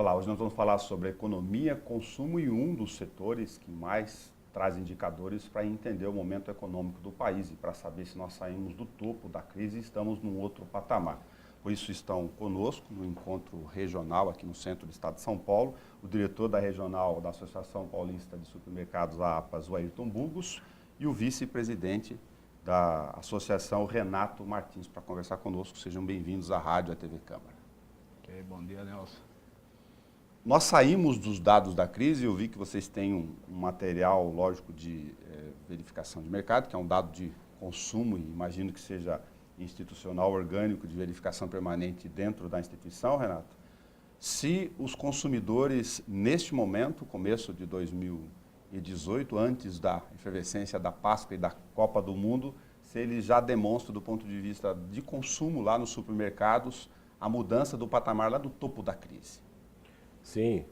Olá, hoje nós vamos falar sobre economia, consumo e um dos setores que mais traz indicadores para entender o momento econômico do país e para saber se nós saímos do topo da crise e estamos num outro patamar. Por isso estão conosco no encontro regional aqui no centro do estado de São Paulo, o diretor da regional da Associação Paulista de Supermercados, a APAS, o Ayrton Burgos, e o vice-presidente da associação, Renato Martins, para conversar conosco. Sejam bem-vindos à Rádio e à TV Câmara. Okay, bom dia, Nelson. Nós saímos dos dados da crise, eu vi que vocês têm um material, lógico, de verificação de mercado, que é um dado de consumo, e imagino que seja institucional, orgânico, de verificação permanente dentro da instituição, Renato. Se os consumidores, neste momento, começo de 2018, antes da efervescência da Páscoa e da Copa do Mundo, se eles já demonstram, do ponto de vista de consumo lá nos supermercados, a mudança do patamar lá do topo da crise. Sim,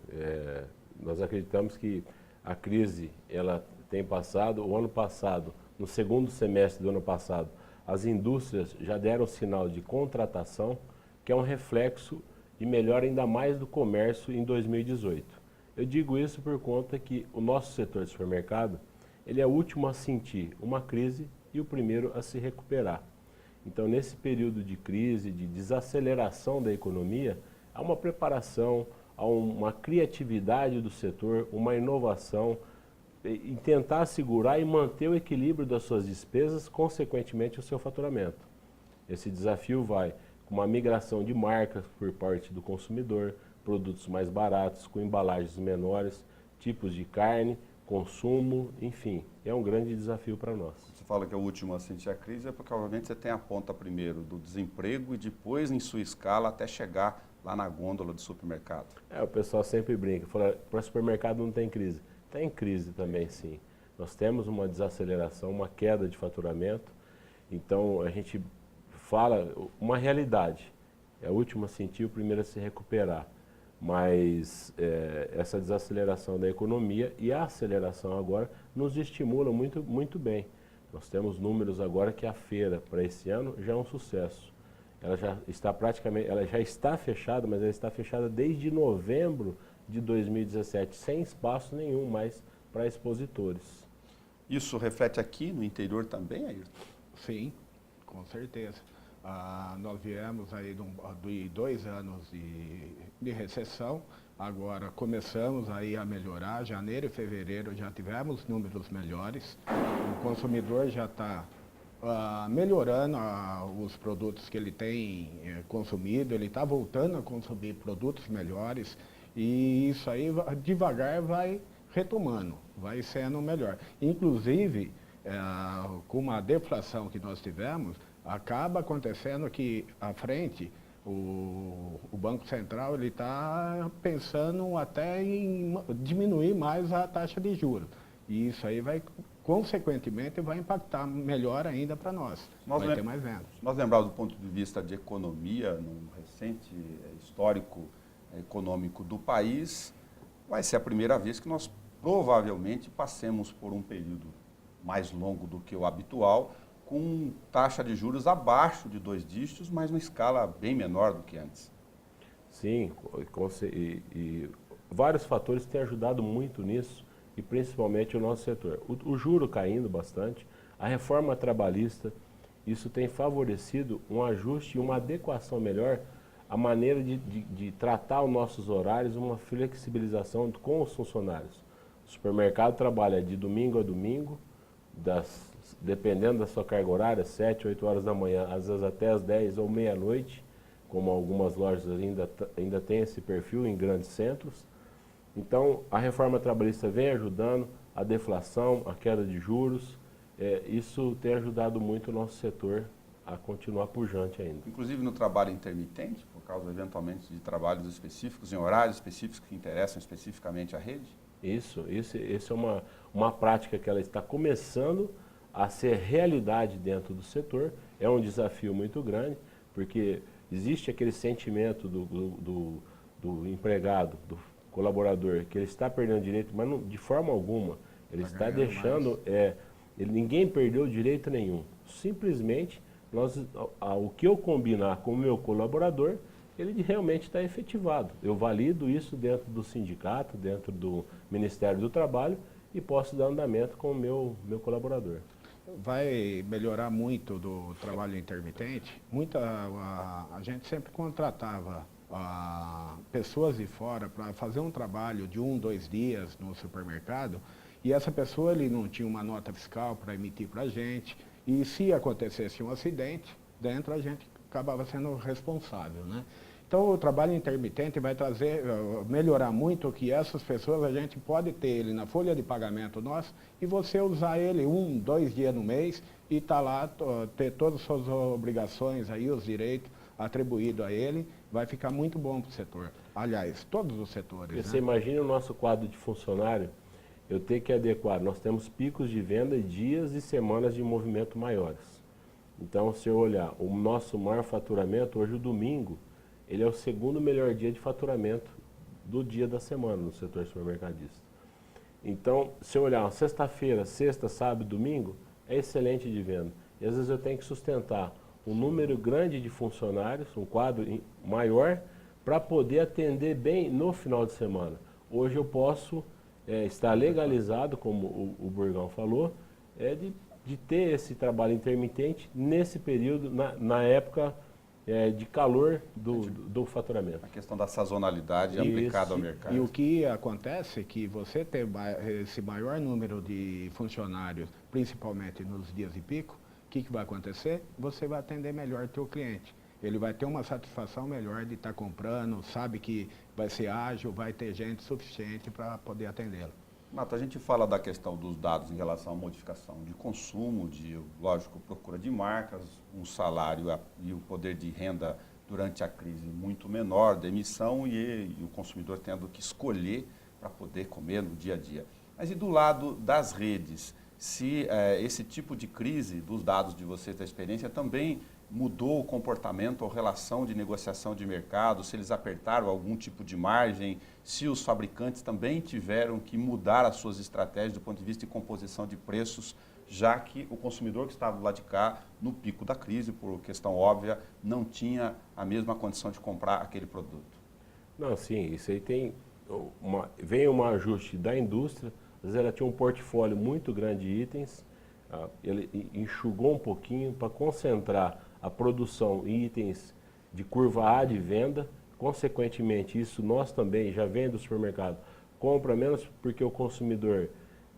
nós acreditamos que a crise ela tem passado. O ano passado, no segundo semestre do ano passado, as indústrias já deram sinal de contratação, que é um reflexo de melhora ainda mais do comércio em 2018. Eu digo isso por conta que o nosso setor de supermercado, ele é o último a sentir uma crise e o primeiro a se recuperar. Então, nesse período de crise, de desaceleração da economia, há uma preparação, há uma criatividade do setor, uma inovação em tentar segurar e manter o equilíbrio das suas despesas, consequentemente o seu faturamento. Esse desafio vai com uma migração de marcas por parte do consumidor, produtos mais baratos, com embalagens menores, tipos de carne, consumo, enfim, é um grande desafio para nós. Você fala que é o último a sentir a crise, é porque obviamente você tem a ponta primeiro do desemprego e depois em sua escala até chegar lá na gôndola do supermercado. O pessoal sempre brinca, fala, para supermercado não tem crise. Tem crise também, sim. Nós temos uma desaceleração, uma queda de faturamento, então a gente fala uma realidade. É o último a sentir, o primeiro a se recuperar. Mas essa desaceleração da economia e a aceleração agora nos estimula muito, muito bem. Nós temos números agora que a feira para esse ano já é um sucesso. Ela já está praticamente, ela já está fechada, mas ela está fechada desde novembro de 2017, sem espaço nenhum mais para expositores. Isso reflete aqui no interior também, Ayrton? Sim, com certeza. Nós viemos aí de 2 anos de recessão, agora começamos aí a melhorar, janeiro e fevereiro já tivemos números melhores, o consumidor já está melhorando os produtos que ele tem consumido, ele está voltando a consumir produtos melhores e isso aí devagar vai retomando, vai sendo melhor. Inclusive, com uma deflação que nós tivemos, acaba acontecendo que à frente o Banco Central ele está pensando até em diminuir mais a taxa de juros. E isso aí vai, consequentemente, vai impactar melhor ainda para nós. Vai ter mais vendas. Nós lembramos do ponto de vista de economia, num recente histórico econômico do país, vai ser a primeira vez que nós provavelmente passemos por um período mais longo do que o habitual, com taxa de juros abaixo de 2 dígitos, mas uma escala bem menor do que antes. Sim, e vários fatores têm ajudado muito nisso, e principalmente o nosso setor. O juro caindo bastante, a reforma trabalhista, isso tem favorecido um ajuste e uma adequação melhor à maneira de tratar os nossos horários, uma flexibilização com os funcionários. O supermercado trabalha de domingo a domingo, dependendo da sua carga horária, 7, 8 horas da manhã, às vezes até às 10 ou meia-noite, como algumas lojas ainda têm esse perfil em grandes centros. Então, a reforma trabalhista vem ajudando, a deflação, a queda de juros, isso tem ajudado muito o nosso setor a continuar pujante ainda. Inclusive no trabalho intermitente, por causa eventualmente de trabalhos específicos, em horários específicos que interessam especificamente a rede? Isso é uma prática que ela está começando a ser realidade dentro do setor. É um desafio muito grande, porque existe aquele sentimento do empregado, do colaborador, que ele está perdendo direito, mas não, de forma alguma. Ele está deixando, ninguém perdeu direito nenhum. Simplesmente, o que eu combinar com o meu colaborador, ele realmente está efetivado. Eu valido isso dentro do sindicato, dentro do Ministério do Trabalho e posso dar andamento com o meu colaborador. Vai melhorar muito do trabalho intermitente. A gente sempre contratava pessoas de fora para fazer um trabalho de 1, 2 dias no supermercado e essa pessoa ele não tinha uma nota fiscal para emitir para a gente e se acontecesse um acidente, dentro a gente acabava sendo responsável, né? Então o trabalho intermitente vai melhorar muito que essas pessoas a gente pode ter ele na folha de pagamento nossa e você usar ele 1, 2 dias no mês e tá lá, ter todas as suas obrigações aí, os direitos atribuídos a ele, vai ficar muito bom para o setor. Aliás, todos os setores. Você imagina o nosso quadro de funcionário, eu ter que adequar, nós temos picos de venda, dias e semanas de movimento maiores. Então, se eu olhar o nosso maior faturamento, hoje o domingo, ele é o segundo melhor dia de faturamento do dia da semana no setor supermercadista. Então, se eu olhar sexta-feira, sexta, sábado, domingo, é excelente de venda. E às vezes eu tenho que sustentar um número grande de funcionários, um quadro maior, para poder atender bem no final de semana. Hoje eu posso estar legalizado, como o Burgão falou, de ter esse trabalho intermitente nesse período, na época de calor do faturamento. A questão da sazonalidade aplicada ao mercado. E o que acontece é que você ter esse maior número de funcionários, principalmente nos dias de pico, o que vai acontecer? Você vai atender melhor o teu cliente. Ele vai ter uma satisfação melhor de estar comprando, sabe que vai ser ágil, vai ter gente suficiente para poder atendê-lo. Nato, a gente fala da questão dos dados em relação à modificação de consumo, lógico, procura de marcas, um salário e o poder de renda durante a crise muito menor, demissão e o consumidor tendo que escolher para poder comer no dia a dia. Mas e do lado das redes, se esse tipo de crise dos dados de vocês, da experiência, também mudou o comportamento ou relação de negociação de mercado, se eles apertaram algum tipo de margem, se os fabricantes também tiveram que mudar as suas estratégias do ponto de vista de composição de preços, já que o consumidor que estava lá de cá, no pico da crise, por questão óbvia, não tinha a mesma condição de comprar aquele produto. Não, sim, isso aí vem um ajuste da indústria, às vezes ela tinha um portfólio muito grande de itens, ele enxugou um pouquinho para concentrar a produção em itens de curva A de venda, consequentemente isso nós também, já vem do supermercado, compra menos porque o consumidor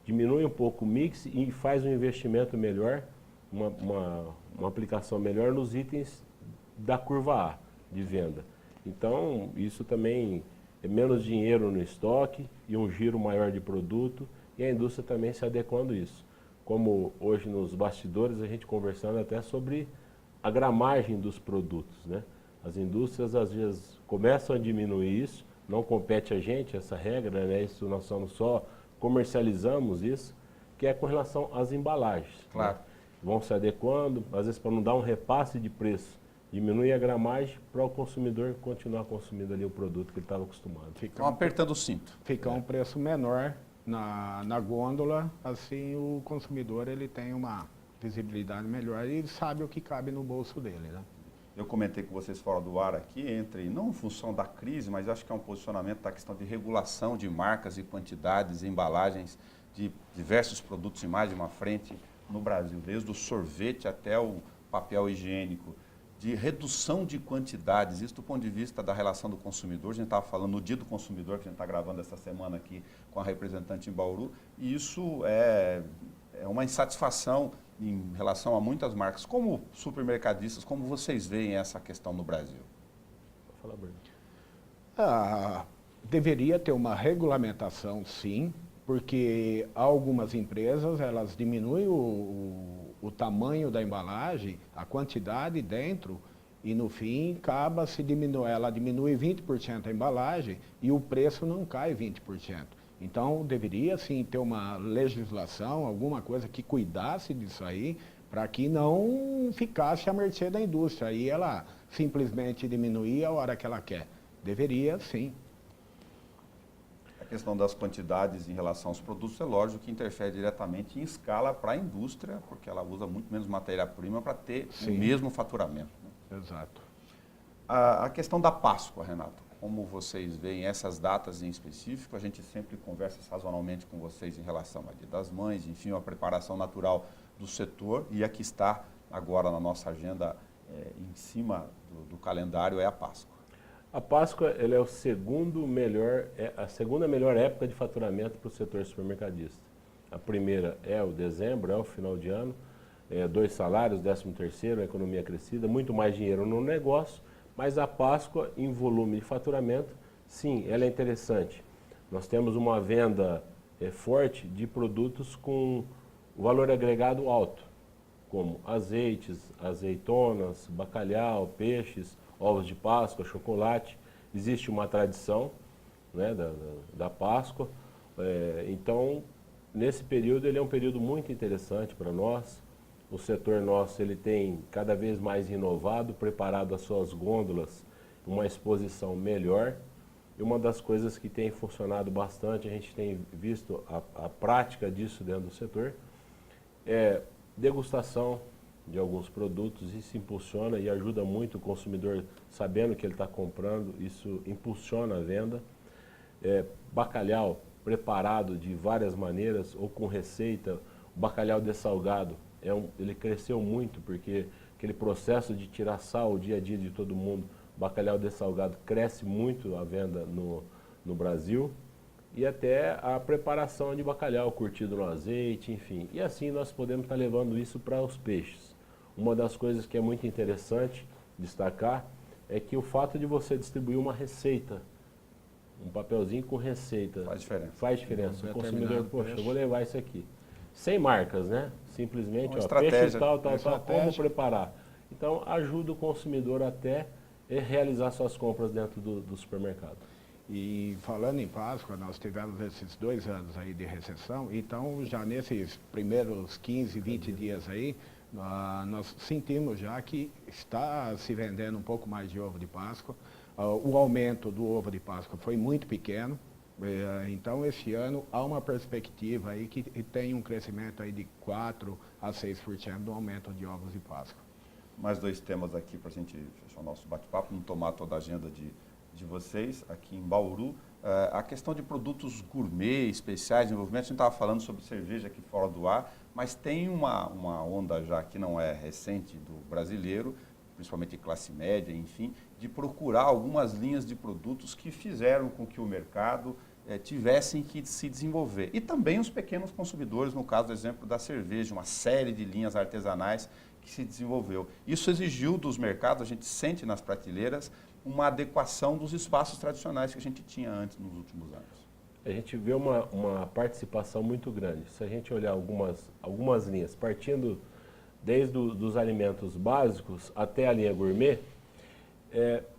diminui um pouco o mix e faz um investimento melhor, uma aplicação melhor nos itens da curva A de venda. Então isso também é menos dinheiro no estoque e um giro maior de produto e a indústria também se adequando a isso. Como hoje nos bastidores a gente conversando até sobre a gramagem dos produtos, né? As indústrias às vezes começam a diminuir isso, não compete a gente essa regra, né? Isso nós só comercializamos isso, que é com relação às embalagens. Claro. Né? Vão se adequando, às vezes para não dar um repasse de preço, diminui a gramagem para o consumidor continuar consumindo ali o produto que ele estava acostumado. Estão apertando o cinto. Fica um preço menor na gôndola, assim o consumidor ele tem uma visibilidade melhor e ele sabe o que cabe no bolso dele, né? Eu comentei com vocês fora do ar aqui, não em função da crise, mas acho que é um posicionamento da questão de regulação de marcas e quantidades e embalagens de diversos produtos em mais de uma frente no Brasil, desde o sorvete até o papel higiênico, de redução de quantidades, isso do ponto de vista da relação do consumidor. A gente estava falando no Dia do Consumidor, que a gente está gravando essa semana aqui com a representante em Bauru, e isso é uma insatisfação em relação a muitas marcas. Como supermercadistas, como vocês veem essa questão no Brasil? Fala, Bruno. Deveria ter uma regulamentação, sim, porque algumas empresas elas diminuem o tamanho da embalagem, a quantidade dentro, e no fim ela diminui 20% a embalagem e o preço não cai 20%. Então deveria sim ter uma legislação, alguma coisa que cuidasse disso aí, para que não ficasse à mercê da indústria. Aí ela simplesmente diminuía a hora que ela quer. Deveria sim. A questão das quantidades em relação aos produtos é lógico que interfere diretamente em escala para a indústria, porque ela usa muito menos matéria-prima para ter o mesmo faturamento. Né? Exato. A questão da Páscoa, Renato, como vocês veem essas datas em específico, a gente sempre conversa sazonalmente com vocês em relação ao Dia das Mães, enfim, a preparação natural do setor, e a que está agora na nossa agenda em cima do calendário é a Páscoa. A Páscoa ela é a segunda melhor época de faturamento para o setor supermercadista. A primeira é o dezembro, é o final de ano, 2 salários, 13º, a economia crescida, muito mais dinheiro no negócio, mas a Páscoa em volume de faturamento, sim, ela é interessante. Nós temos uma venda forte de produtos com valor agregado alto, como azeites, azeitonas, bacalhau, peixes, ovos de Páscoa, chocolate. Existe uma tradição, né, da Páscoa. Então, nesse período, ele é um período muito interessante para nós. O setor nosso ele tem cada vez mais inovado, preparado as suas gôndolas, uma exposição melhor. E uma das coisas que tem funcionado bastante, a gente tem visto a prática disso dentro do setor, é degustação de alguns produtos. Isso impulsiona e ajuda muito o consumidor sabendo que ele está comprando, isso impulsiona a venda. Bacalhau preparado de várias maneiras ou com receita, o bacalhau dessalgado, ele cresceu muito porque aquele processo de tirar sal o dia a dia de todo mundo, bacalhau dessalgado cresce muito a venda no Brasil. E até a preparação de bacalhau curtido no azeite, enfim. E assim nós podemos estar levando isso para os peixes. Uma das coisas que é muito interessante destacar é que o fato de você distribuir uma receita, um papelzinho com receita, Faz diferença. Faz diferença. O consumidor, poxa, eu vou levar isso aqui. Sem marcas, né? Simplesmente, peixe tal, como preparar. Então, ajuda o consumidor até realizar suas compras dentro do supermercado. E falando em Páscoa, nós tivemos esses 2 anos aí de recessão, então já nesses primeiros 15, 20 dias aí, nós sentimos já que está se vendendo um pouco mais de ovo de Páscoa. O aumento do ovo de Páscoa foi muito pequeno, então esse ano há uma perspectiva aí que tem um crescimento aí de 4 a 6% do aumento de ovos de Páscoa. Mais 2 temas aqui para a gente fechar o nosso bate-papo, não tomar toda a agenda de vocês aqui em Bauru. A questão de produtos gourmet, especiais, desenvolvimento, a gente estava falando sobre cerveja aqui fora do ar, mas tem uma onda já que não é recente do brasileiro, principalmente classe média, enfim, de procurar algumas linhas de produtos que fizeram com que o mercado tivessem que se desenvolver. E também os pequenos consumidores, no caso do exemplo da cerveja, uma série de linhas artesanais que se desenvolveu. Isso exigiu dos mercados, a gente sente nas prateleiras, uma adequação dos espaços tradicionais que a gente tinha antes, nos últimos anos. A gente vê uma participação muito grande. Se a gente olhar algumas linhas, partindo desde os alimentos básicos até a linha gourmet,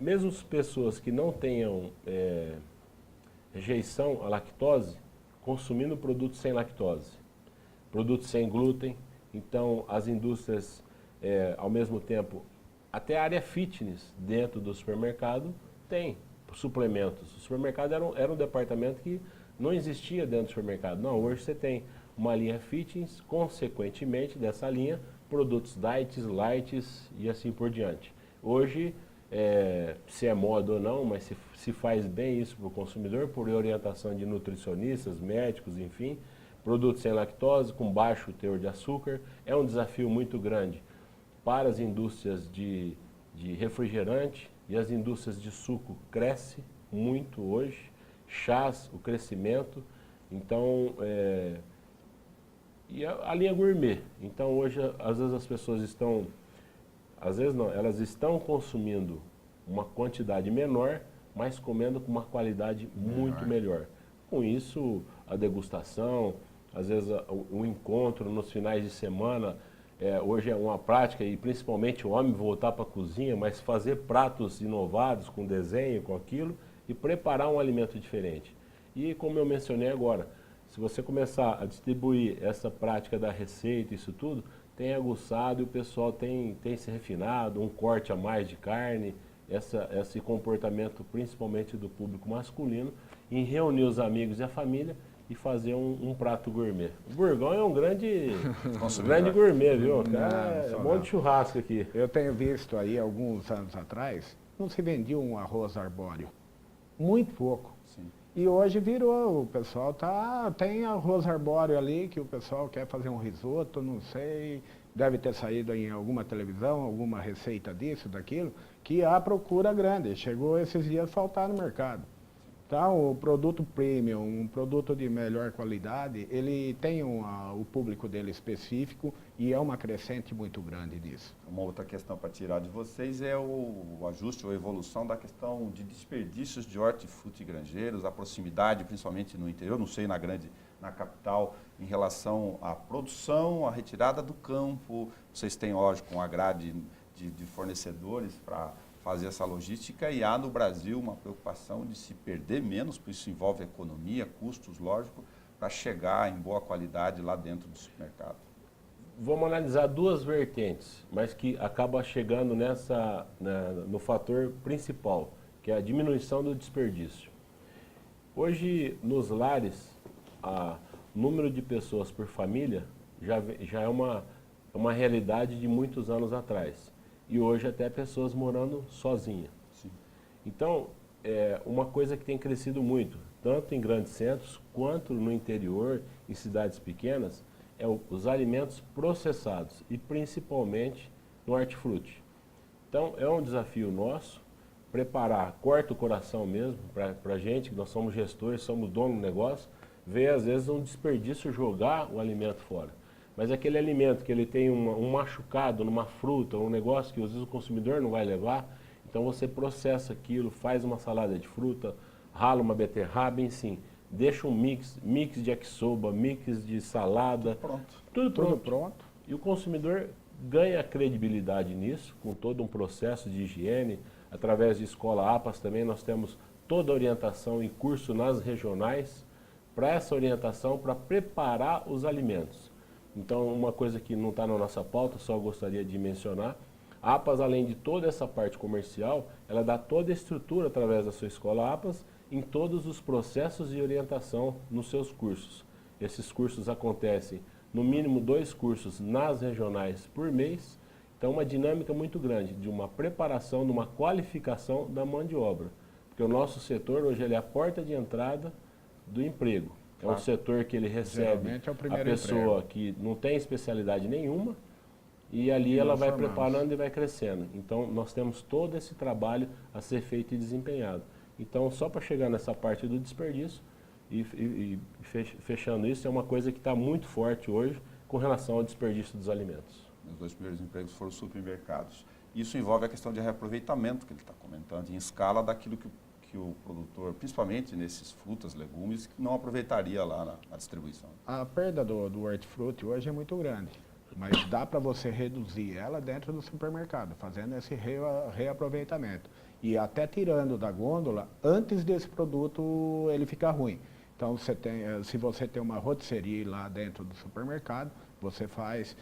mesmo as pessoas que não tenham rejeição à lactose, consumindo produtos sem lactose, produtos sem glúten. Então, as indústrias, ao mesmo tempo, até a área fitness dentro do supermercado tem suplementos. O supermercado era um departamento que não existia dentro do supermercado. Não, hoje você tem uma linha fitness, consequentemente dessa linha, produtos diets, lights e assim por diante. Hoje, se é moda ou não, mas se faz bem isso para o consumidor, por orientação de nutricionistas, médicos, enfim, produtos sem lactose, com baixo teor de açúcar, é um desafio muito grande para as indústrias de refrigerante, e as indústrias de suco crescem muito hoje, chás, o crescimento, então, e a linha gourmet. Então hoje, às vezes as pessoas estão, às vezes não, elas estão consumindo uma quantidade menor, mas comendo com uma qualidade muito melhor. Com isso, a degustação, às vezes o encontro nos finais de semana, hoje é uma prática, e principalmente o homem voltar para a cozinha, mas fazer pratos inovados com desenho, com aquilo, e preparar um alimento diferente. E como eu mencionei agora, se você começar a distribuir essa prática da receita, isso tudo, tem aguçado e o pessoal tem se refinado, um corte a mais de carne, esse comportamento principalmente do público masculino, em reunir os amigos e a família e fazer um prato gourmet. O Burgão é um grande gourmet, viu? Cara, é um monte de churrasco aqui. Eu tenho visto aí, alguns anos atrás, não se vendia um arroz arbóreo. Muito pouco. Sim. E hoje virou, o pessoal tem arroz arbóreo ali, que o pessoal quer fazer um risoto, não sei, deve ter saído em alguma televisão, alguma receita disso, daquilo, que há procura grande. Chegou esses dias a faltar no mercado. Então, o produto premium, um produto de melhor qualidade, ele tem o público dele específico e é uma crescente muito grande disso. Uma outra questão para tirar de vocês é o ajuste ou evolução da questão de desperdícios de hortifruti grangeiros, a proximidade, principalmente no interior, não sei na capital, em relação à produção, à retirada do campo. Vocês têm, lógico, uma grade de fornecedores para fazer essa logística, e há no Brasil uma preocupação de se perder menos, porque isso envolve economia, custos, lógico, para chegar em boa qualidade lá dentro do supermercado. Vamos analisar duas vertentes, mas que acaba chegando no fator principal, que é a diminuição do desperdício. Hoje, nos lares, o número de pessoas por família já é uma realidade de muitos anos atrás. E hoje até pessoas morando sozinhas. Sim. Então, uma coisa que tem crescido muito, tanto em grandes centros quanto no interior, em cidades pequenas, é os alimentos processados e principalmente no hortifruti. Então, é um desafio nosso preparar, corta o coração mesmo para a gente, que nós somos gestores, somos donos do negócio, ver às vezes um desperdício jogar o alimento fora. Mas aquele alimento que ele tem um machucado numa fruta, um negócio que às vezes o consumidor não vai levar, então você processa aquilo, faz uma salada de fruta, rala uma beterraba, enfim, deixa um mix de yakisoba, mix de salada, tudo pronto. E o consumidor ganha credibilidade nisso, com todo um processo de higiene, através de escola APAS também nós temos toda a orientação e curso nas regionais, para essa orientação, para preparar os alimentos. Então, uma coisa que não está na nossa pauta, só gostaria de mencionar, a APAS, além de toda essa parte comercial, ela dá toda a estrutura através da sua escola APAS em todos os processos de orientação nos seus cursos. Esses cursos acontecem, no mínimo 2 cursos nas regionais por mês, então uma dinâmica muito grande de uma preparação, de uma qualificação da mão de obra. Porque o nosso setor hoje ele é a porta de entrada do emprego. É um setor que ele recebe a pessoa que não tem especialidade nenhuma e ali ela vai preparando e vai crescendo. Então, nós temos todo esse trabalho a ser feito e desempenhado. Então, só para chegar nessa parte do desperdício e fechando isso, é uma coisa que está muito forte hoje com relação ao desperdício dos alimentos. Os 2 primeiros empregos foram supermercados. Isso envolve a questão de reaproveitamento que ele está comentando, em escala daquilo que o produtor, principalmente nesses frutas, legumes, não aproveitaria lá na distribuição. A perda do hortifruti hoje é muito grande, mas dá para você reduzir ela dentro do supermercado, fazendo esse reaproveitamento. E até tirando da gôndola antes desse produto ele ficar ruim. Então, se você tem uma rotisserie lá dentro do supermercado, você faz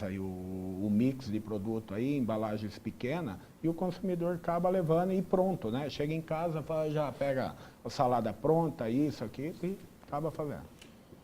aí o mix de produto aí, embalagens pequenas, e o consumidor acaba levando e pronto, né? Chega em casa, já pega a salada pronta, isso, aqui, e acaba fazendo.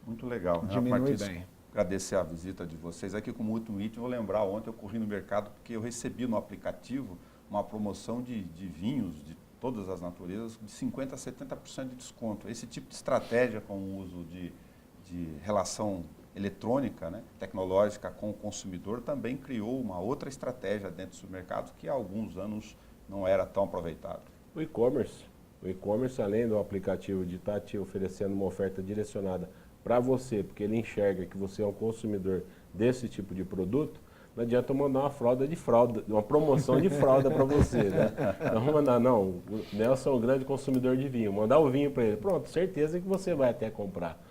Muito legal. Diminui bem. Agradecer a visita de vocês. Aqui como último item, vou lembrar, ontem eu corri no mercado porque eu recebi no aplicativo uma promoção de vinhos de todas as naturezas de 50% a 70% de desconto. Esse tipo de estratégia com o uso de relação eletrônica, né, tecnológica com o consumidor, também criou uma outra estratégia dentro do supermercado que há alguns anos não era tão aproveitado. O e-commerce, além do aplicativo de estar te oferecendo uma oferta direcionada para você, porque ele enxerga que você é um consumidor desse tipo de produto, não adianta mandar uma promoção de fralda para você, né? Não mandar, não, o Nelson é um grande consumidor de vinho, mandar o vinho para ele, pronto, certeza que você vai até comprar.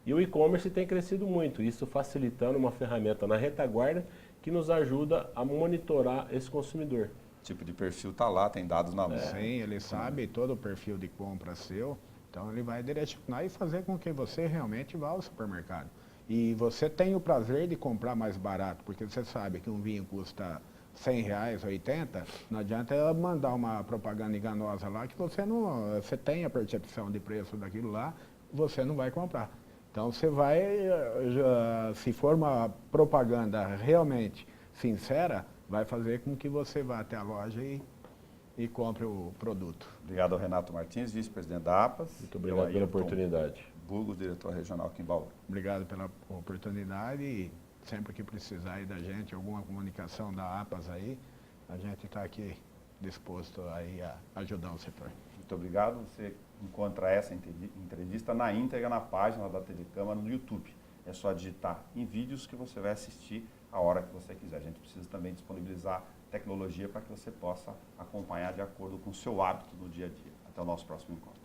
E o e-commerce tem crescido muito, isso facilitando uma ferramenta na retaguarda que nos ajuda a monitorar esse consumidor. O tipo de perfil está lá, tem dados na mão. Sim, ele sabe todo o perfil de compra seu, então ele vai direcionar e fazer com que você realmente vá ao supermercado. E você tem o prazer de comprar mais barato, porque você sabe que um vinho custa R$100, 80, não adianta mandar uma propaganda enganosa lá que você tem a percepção de preço daquilo lá, você não vai comprar. Então você vai, se for uma propaganda realmente sincera, vai fazer com que você vá até a loja e compre o produto. Obrigado ao Renato Martins, vice-presidente da APAS. Muito obrigado pela oportunidade. Burgos, diretor regional aqui em Bauru. Obrigado pela oportunidade e sempre que precisar aí da gente, alguma comunicação da APAS aí, a gente está aqui disposto aí a ajudar o setor. Muito obrigado. Você encontra essa entrevista na íntegra na página da TV Câmara no YouTube. É só digitar em vídeos que você vai assistir a hora que você quiser. A gente precisa também disponibilizar tecnologia para que você possa acompanhar de acordo com o seu hábito no dia a dia. Até o nosso próximo encontro.